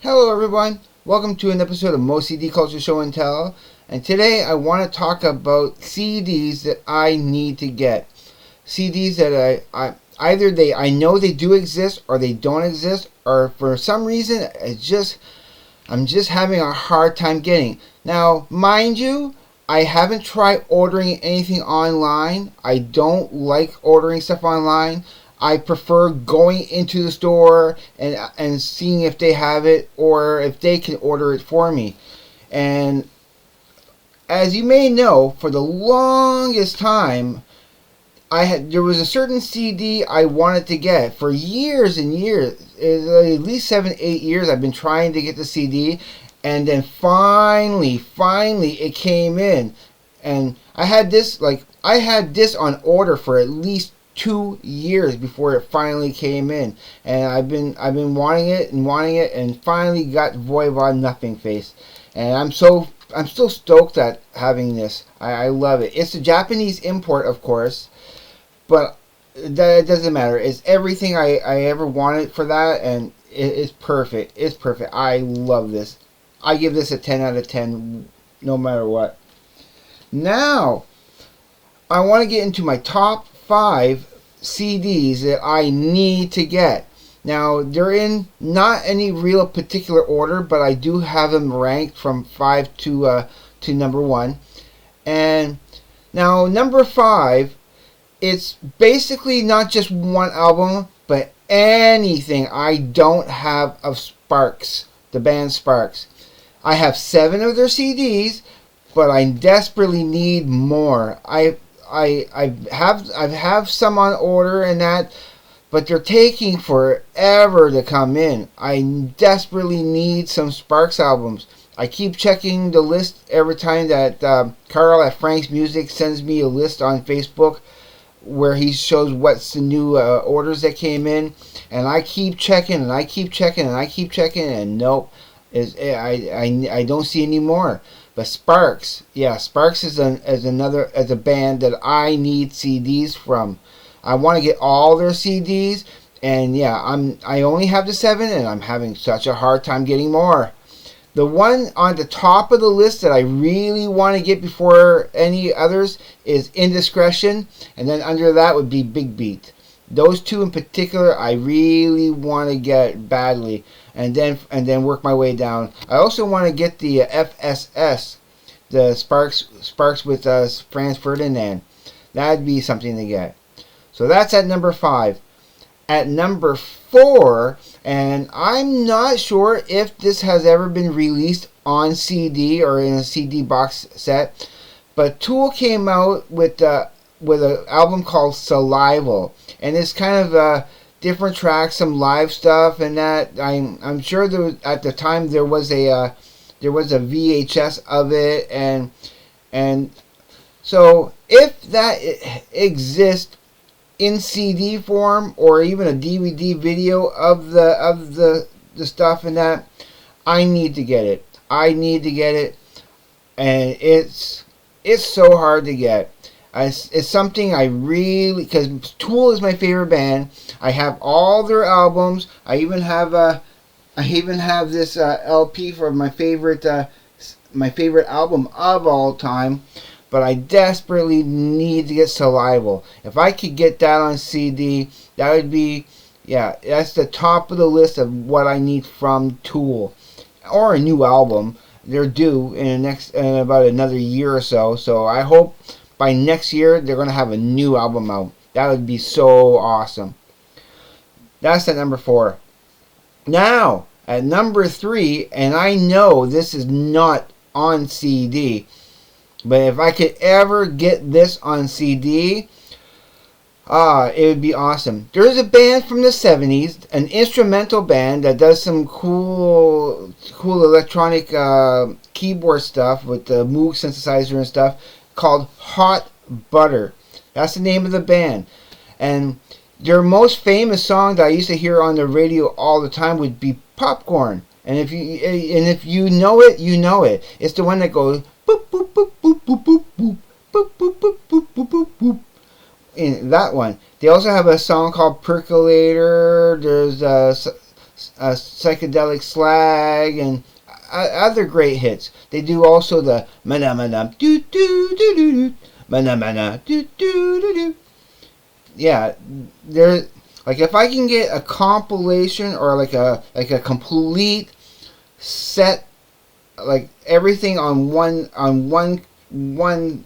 Hello everyone, welcome to an episode of Moe'S CD Culture Show and Tell. And today I want to talk about CDs that I need to get. CDs that I know they do exist or they don't exist, or for some reason I'm just having a hard time getting. Now, mind you, I haven't tried ordering anything online. I don't like ordering stuff online. I prefer going into the store and seeing if they have it or if they can order it for me. And as you may know, for the longest time, there was a certain CD I wanted to get for years and years. At least 7-8 years I've been trying to get the CD, and then finally it came in. And I had this on order for at least 2 years before it finally came in, and I've been wanting it and finally got Voivod Nothing Face, and I'm still stoked at having this. I love it. It's a Japanese import, of course, but that doesn't matter. It's everything I ever wanted for that, and it's perfect. It's perfect. I love this. I give this a 10 out of 10 no matter what. Now I want to get into my top 5 CDs that I need to get. Now, they're in not any real particular order, but I do have them ranked from 5 to number 1. And now, number 5, it's basically not just one album, but anything I don't have of Sparks, the band Sparks. I have 7 of their CDs, but I desperately need more. I have some on order and that, but they're taking forever to come in. I desperately need some Sparks albums. I keep checking the list every time that Carl at Frank's Music sends me a list on Facebook where he shows what's the new orders that came in, and I keep checking and nope, I don't see any more. But Sparks is a band that I need CDs from. I want to get all their CDs, and I only have the 7, and I'm having such a hard time getting more. The one on the top of the list that I really want to get before any others is Indiscretion, and then under that would be Big Beat. Those two in particular I really want to get badly, and then work my way down. I also want to get the FSS, the Sparks with Franz Ferdinand. That'd be something to get. So that's at number 5. At number 4, and I'm not sure if this has ever been released on CD or in a CD box set, but Tool came out with an album called Salival, and it's kind of different tracks, some live stuff, and that I'm sure at the time there was a VHS of it, and so if that exists in CD form or even a DVD video of the stuff and that, I need to get it. And it's so hard to get. It's something I really, because Tool is my favorite band. I have all their albums. I even have this LP for my favorite album of all time. But I desperately need to get Salival. If I could get that on CD, that would be, that's the top of the list of what I need from Tool, or a new album. They're due in about another year or so. So I hope by next year they're gonna have a new album out. That would be so awesome. That's at number 4. Now at number 3, and I know this is not on CD, but if I could ever get this on CD, it would be awesome. There is a band from the 70s, an instrumental band that does some cool electronic keyboard stuff with the Moog synthesizer and stuff, called Hot Butter. That's the name of the band. And their most famous song that I used to hear on the radio all the time would be Popcorn. And if you know it, you know it. It's the one that goes boop boop boop boop boop boop boop boop boop boop boop boop boop boop. In that one, they also have a song called Percolator. There's Psychedelic Slag, and other great hits. They do also the mana mana do do do do do mana mana do do do do. Yeah, there. Like if I can get a compilation or like a complete set, like everything on one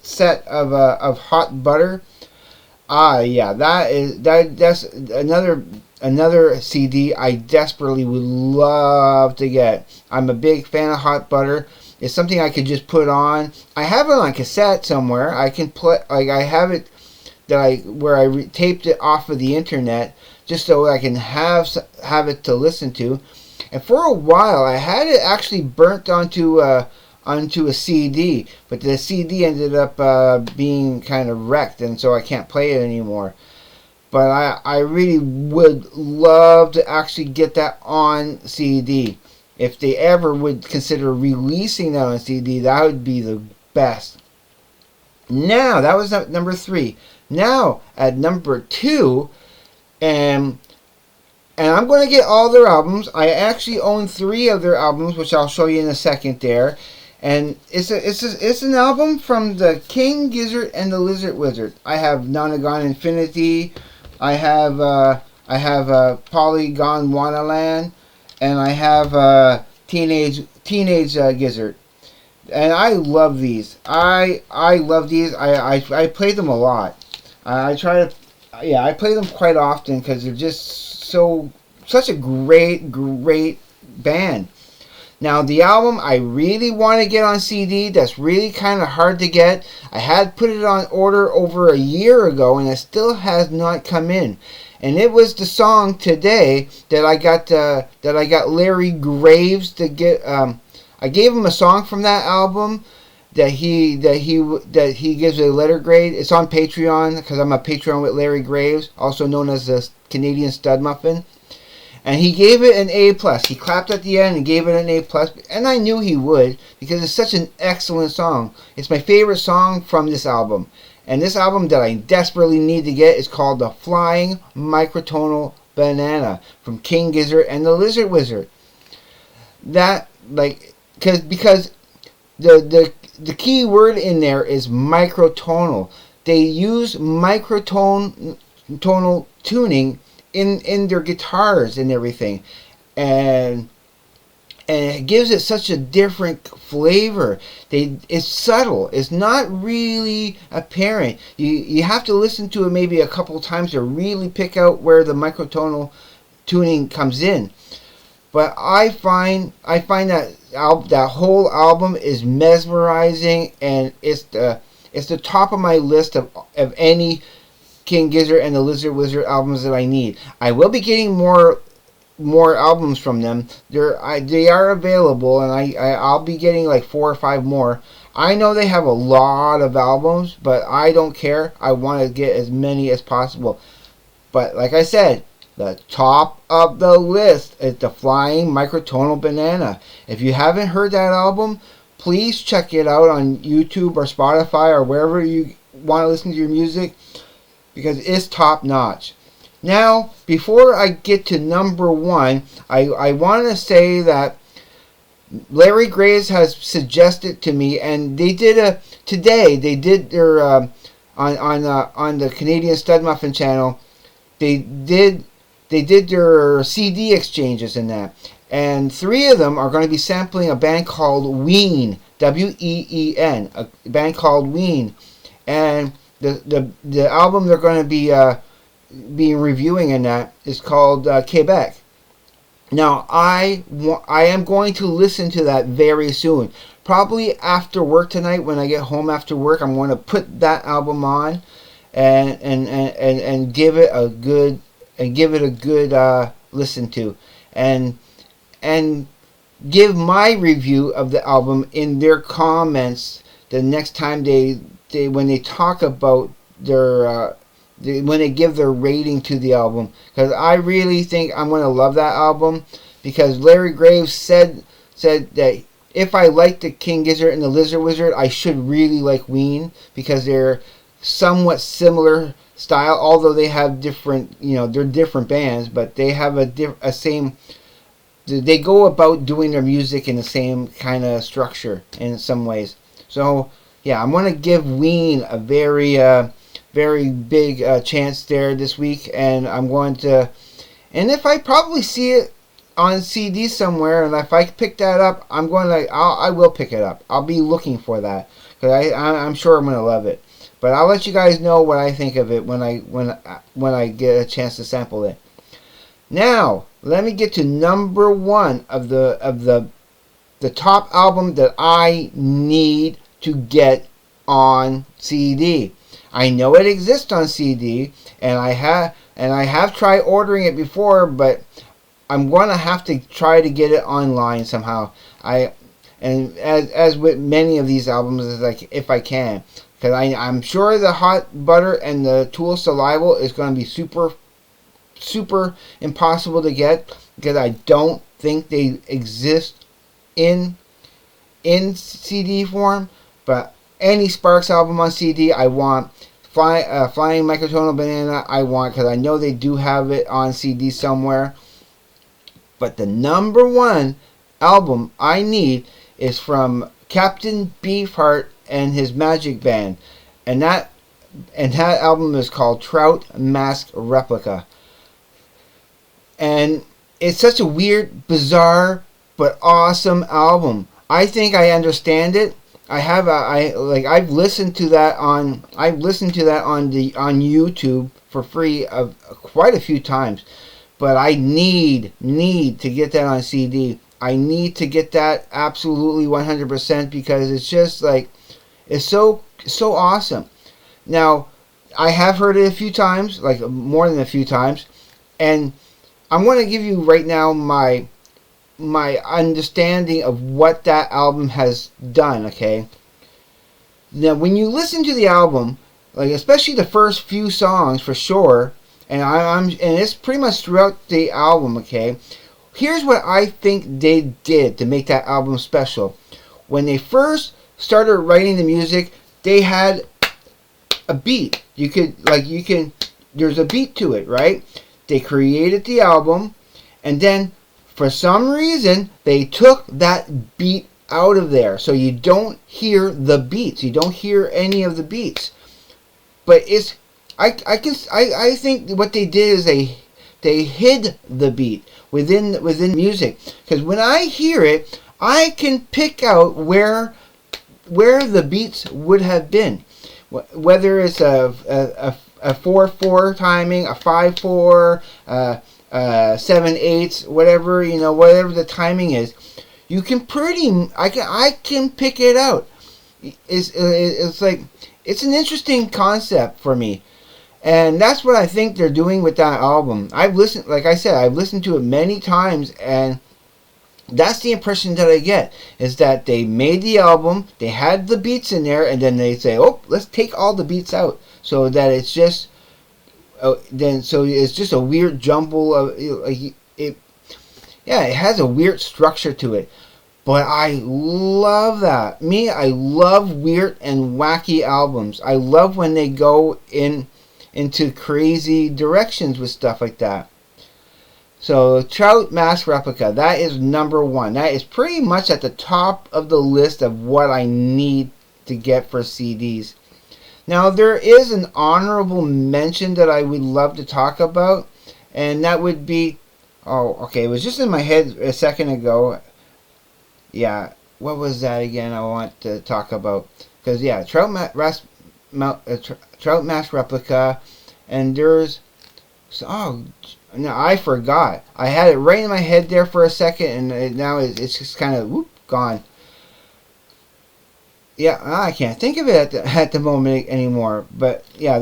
set of hot butter. Yeah, that's another CD I desperately would love to get. I'm a big fan of hot butter. It's something I could just put on. I have it on cassette somewhere. I can play, like I have it where I taped it off of the internet just so I can have it to listen to. And for a while, I had it actually burnt onto a CD, but the CD ended up being kind of wrecked, and so I can't play it anymore. But I really would love to actually get that on CD. If they ever would consider releasing that on CD, that would be the best. Now, that was number 3. Now, at number 2, and I'm going to get all their albums. I actually own 3 of their albums, which I'll show you in a second there. And it's an album from the King Gizzard and the Lizard Wizard. I have Nonagon Infinity. I have Polygon Wonderland, and I have Teenage Gizzard. And I love these. I love these. I play them a lot. I play them quite often because they're just such a great band. Now, the album I really want to get on CD, that's really kind of hard to get. I had put it on order over a year ago, and it still has not come in. And it was the song Today that I got Larry Graves to get. I gave him a song from that album that he gives a letter grade. It's on Patreon because I'm a Patreon with Larry Graves, also known as the Canadian Stud Muffin. And he gave it an A+. He clapped at the end and gave it an A+. And I knew he would because it's such an excellent song. It's my favorite song from this album. And this album that I desperately need to get is called The Flying Microtonal Banana from King Gizzard and the Lizard Wizard. That, because the key word in there is microtonal. They use microtonal tuning in their guitars and everything, and it gives it such a different flavor. It's subtle. It's not really apparent. You have to listen to it maybe a couple times to really pick out where the microtonal tuning comes in. But I find that that whole album is mesmerizing, and it's the top of my list of any King Gizzard and the Lizard Wizard albums that I need. I will be getting more albums from them. They are available, and I'll be getting like 4 or 5 more. I know they have a lot of albums, but I don't care. I want to get as many as possible. But like I said, the top of the list is The Flying Microtonal Banana. If you haven't heard that album, please check it out on YouTube or Spotify or wherever you want to listen to your music, because it's top notch. Now, before I get to number 1, I want to say that Larry Graves has suggested to me, and they did their on the Canadian Stud Muffin channel. They did their CD exchanges in that, and 3 of them are going to be sampling a band called Ween, W-E-E-N, a band called Ween, and the album they're going to be reviewing in that is called Quebec. Now, I am going to listen to that very soon. Probably after work tonight, when I get home after work, I'm going to put that album on and give it a good listen to, and give my review of the album in their comments the next time when they talk about their when they give their rating to the album, because I really think I'm going to love that album, because Larry Graves said that if I like the King Gizzard and the Lizard Wizard, I should really like Ween, because they're somewhat similar style, although they have different, they're different bands, but they have a same they go about doing their music in the same kind of structure in some ways. So yeah, I'm gonna give Ween a very big chance there this week, and I'm going to. And if I probably see it on CD somewhere, and if I pick that up, I will pick it up. I'll be looking for that because I'm sure I'm gonna love it. But I'll let you guys know what I think of it when I get a chance to sample it. Now let me get to number one of the top album that I need to get on CD. I know it exists on CD, and I have tried ordering it before, but I'm going to have to try to get it online somehow. And as with many of these albums, is like if I can, because I'm sure the Hot Butter and the Tool Saliva is going to be super impossible to get, because I don't think they exist in CD form. But any Sparks album on CD, I want. Flying Microtonal Banana, I want, because I know they do have it on CD somewhere. But the number one album I need is from Captain Beefheart and his Magic Band, and that album is called Trout Mask Replica. And it's such a weird, bizarre, but awesome album. I think I understand it. I've listened to that on YouTube for free of quite a few times, but I need to get that on CD. I need to get that absolutely 100%, because it's just like, it's so awesome. Now, I have heard it a few times, like more than a few times, and I'm going to give you right now my understanding of what that album has done, okay? Now, when you listen to the album, like especially the first few songs for sure, and it's pretty much throughout the album, okay? Here's what I think they did to make that album special. When they first started writing the music, they had a beat. There's a beat to it, right? They created the album, and then for some reason they took that beat out of there, so you don't hear the beats. You don't hear any of the beats. But I think what they did is they hid the beat within music, because when I hear it, I can pick out where the beats would have been, whether it's a 4/4 timing, a 5/4, 7/8, whatever the timing is. You can I can pick it out. It's like, it's an interesting concept for me. And that's what I think they're doing with that album. Like I said, I've listened to it many times, and that's the impression that I get, is that they made the album, they had the beats in there, and then they say, oh, let's take all the beats out, so that it's just it's just a weird jumble of it. Yeah, it has a weird structure to it. But I love that. I love weird and wacky albums. I love when they go into crazy directions with stuff like that. So, Trout Mask Replica, that is number one. That is pretty much at the top of the list of what I need to get for CDs. Now, there is an honorable mention that I would love to talk about, and that would be, it was just in my head a second ago. Yeah, what was that again I want to talk about? Because, yeah, Trout Mask Replica, and there's... no, I forgot. I had it right in my head there for a second, and now it's just kind of, gone. Yeah, I can't think of it at the moment anymore. But yeah,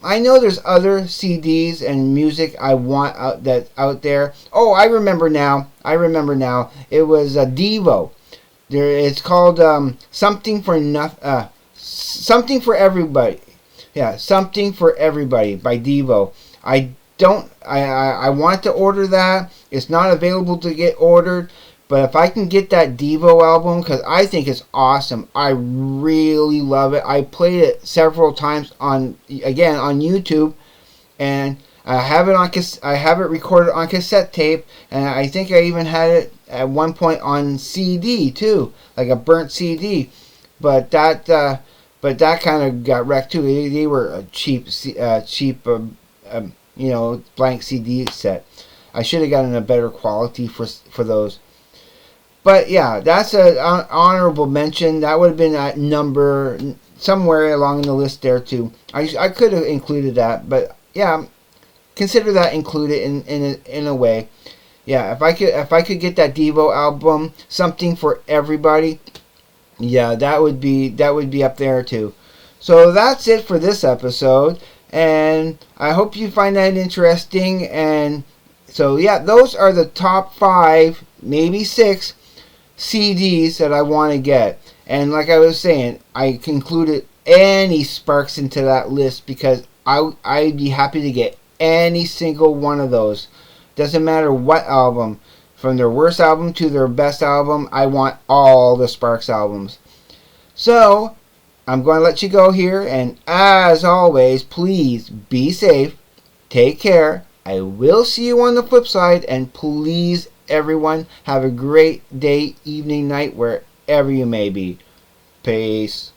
I know there's other CDs and music I want out there. Oh, I remember now. It was Devo. It's called Something for Everybody. Yeah, Something for Everybody by Devo. I want to order that. It's not available to get ordered. But if I can get that Devo album, because I think it's awesome. I really love it. I played it several times on YouTube, and I have it I have it recorded on cassette tape, and I think I even had it at one point on CD too, like a burnt CD. But that kind of got wrecked too. They were a cheap blank CD set. I should have gotten a better quality for those. But yeah, that's an honorable mention. That would have been at number somewhere along the list there too. I could have included that, but yeah, consider that included in a way. Yeah, if I could get that Devo album, Something for Everybody, yeah, that would be up there too. So that's it for this episode, and I hope you find that interesting. And so yeah, those are the top 5, maybe 6 CDs that I want to get. And like I was saying, I concluded any Sparks into that list because I'd be happy to get any single one of those. Doesn't matter what album. From their worst album to their best album, I want all the Sparks albums. So, I'm going to let you go here, and as always, please be safe, take care. I will see you on the flip side, and please, everyone, have a great day, evening, night, wherever you may be. Peace.